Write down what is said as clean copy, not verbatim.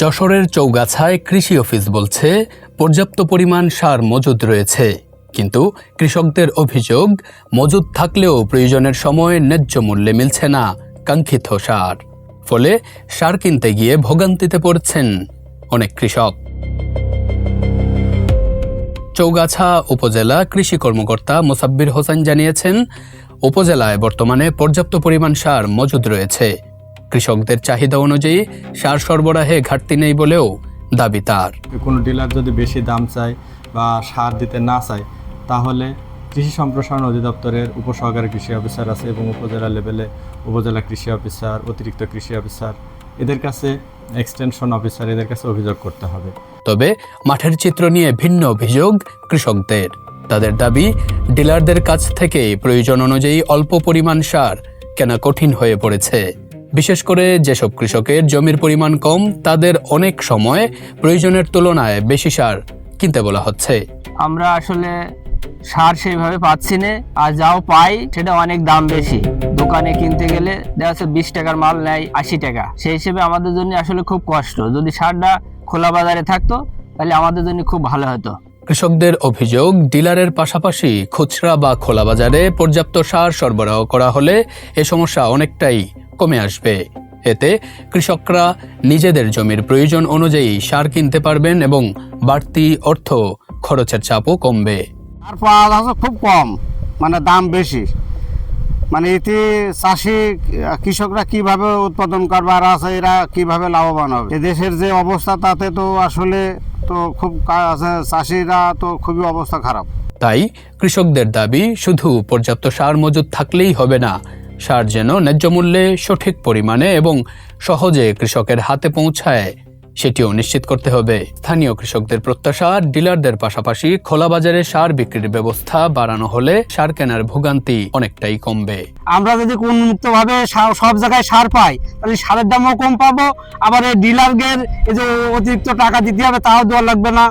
যশোরের চৌগাছায় কৃষি অফিস বলছে পর্যাপ্ত পরিমাণ সার মজুদ রয়েছে, কিন্তু কৃষকদের অভিযোগ মজুদ থাকলেও প্রয়োজনের সময় ন্যায্য মূল্যে মিলছে না কাঙ্ক্ষিত সার। ফলে সার কিনতে গিয়ে ভোগান্তিতে পড়ছেন অনেক কৃষক। চৌগাছা উপজেলা কৃষি কর্মকর্তা মোসাব্বির হোসেন জানিয়েছেন, উপজেলায় বর্তমানে পর্যাপ্ত পরিমাণ সার মজুদ রয়েছে। কৃষকদের চাহিদা অনুযায়ী সার সরবরাহে ঘাটতি নেই বলেও দাবি তার। কোনো ডিলার যদি বেশি দাম চায় বা সার দিতে না চায়, তাহলে কৃষি সম্প্রসারণ অধিদপ্তরের উপসহকারী কৃষি অফিসার আছে এবং উপজেলা লেভেলে উপজেলা কৃষি অফিসার, অতিরিক্ত কৃষি অফিসার, এদের কাছে এক্সটেনশন অফিসার, এদের কাছে অভিযোগ করতে হবে। তবে মাঠের চিত্র নিয়ে ভিন্ন অভিযোগ কৃষকদের। তাদের দাবি, ডিলারদের কাছ থেকে প্রয়োজন অনুযায়ী অল্প পরিমাণ সার কেনা কঠিন হয়ে পড়েছে। বিশেষ করে যেসব কৃষকের জমির পরিমাণ কম, তাদের অনেক সময় প্রয়োজনের তুলনায় বেশি সার কিনতে বলা হচ্ছে। আমরা আসলে সার সেইভাবে পাচ্ছি না, আর যাও পাই সেটা অনেক দাম বেশি। দোকানে কিনতে গেলে দেখা যাচ্ছে 20 টাকার মাল নেয় 80 টাকা। সেই হিসেবে আমাদের জন্য আসলে খুব কষ্ট। যদি সারটা খোলা বাজারে থাকতো তাহলে আমাদের জন্য খুব ভালো হতো। কৃষকদের অভিযোগ, ডিলারের পাশাপাশি খুচরা বা খোলা বাজারে পর্যাপ্ত সার সরবরাহ করা হলে এ সমস্যা অনেকটাই কমে আসবে। এতে কৃষকরা নিজেদের জমির প্রয়োজন অনুযায়ী সার কিনতে পারবেন এবং বাড়তি অর্থ খরচের চাপও কমবে। সার পাওয়া যাচ্ছে খুব কম, মানে দাম বেশি। মানে এতে চাষি কৃষকরা কিভাবে উৎপাদন করবার আছে, এরা কিভাবে লাভবান হবে। দেশের যে অবস্থা তাতে তো আসলে তো খুব চাষিরা তো খুবই অবস্থা খারাপ। তাই কৃষকদের দাবি, শুধু পর্যাপ্ত সার মজুদ থাকলেই হবে না, সার যেন ন্যায্য মূল্যে সঠিক পরিমাণে এবং সহজে কৃষকের হাতে পৌঁছায় সেটিও নিশ্চিত করতে হবে। স্থানীয় কৃষকদের প্রত্যাশা, ডিলারদের পাশাপাশি খোলা বাজারে সার বিক্রির ব্যবস্থা বাড়ানো হলে সার কেনার ভোগান্তি অনেকটাই কমবে। আমরা যদি উন্মুক্ত ভাবে সব জায়গায় সার পাই, তাহলে সারের দামও কম পাবো। আবার এই ডিলারদের এই যে অতিরিক্ত টাকা দিতে হবে তাও দেওয়া লাগবে না।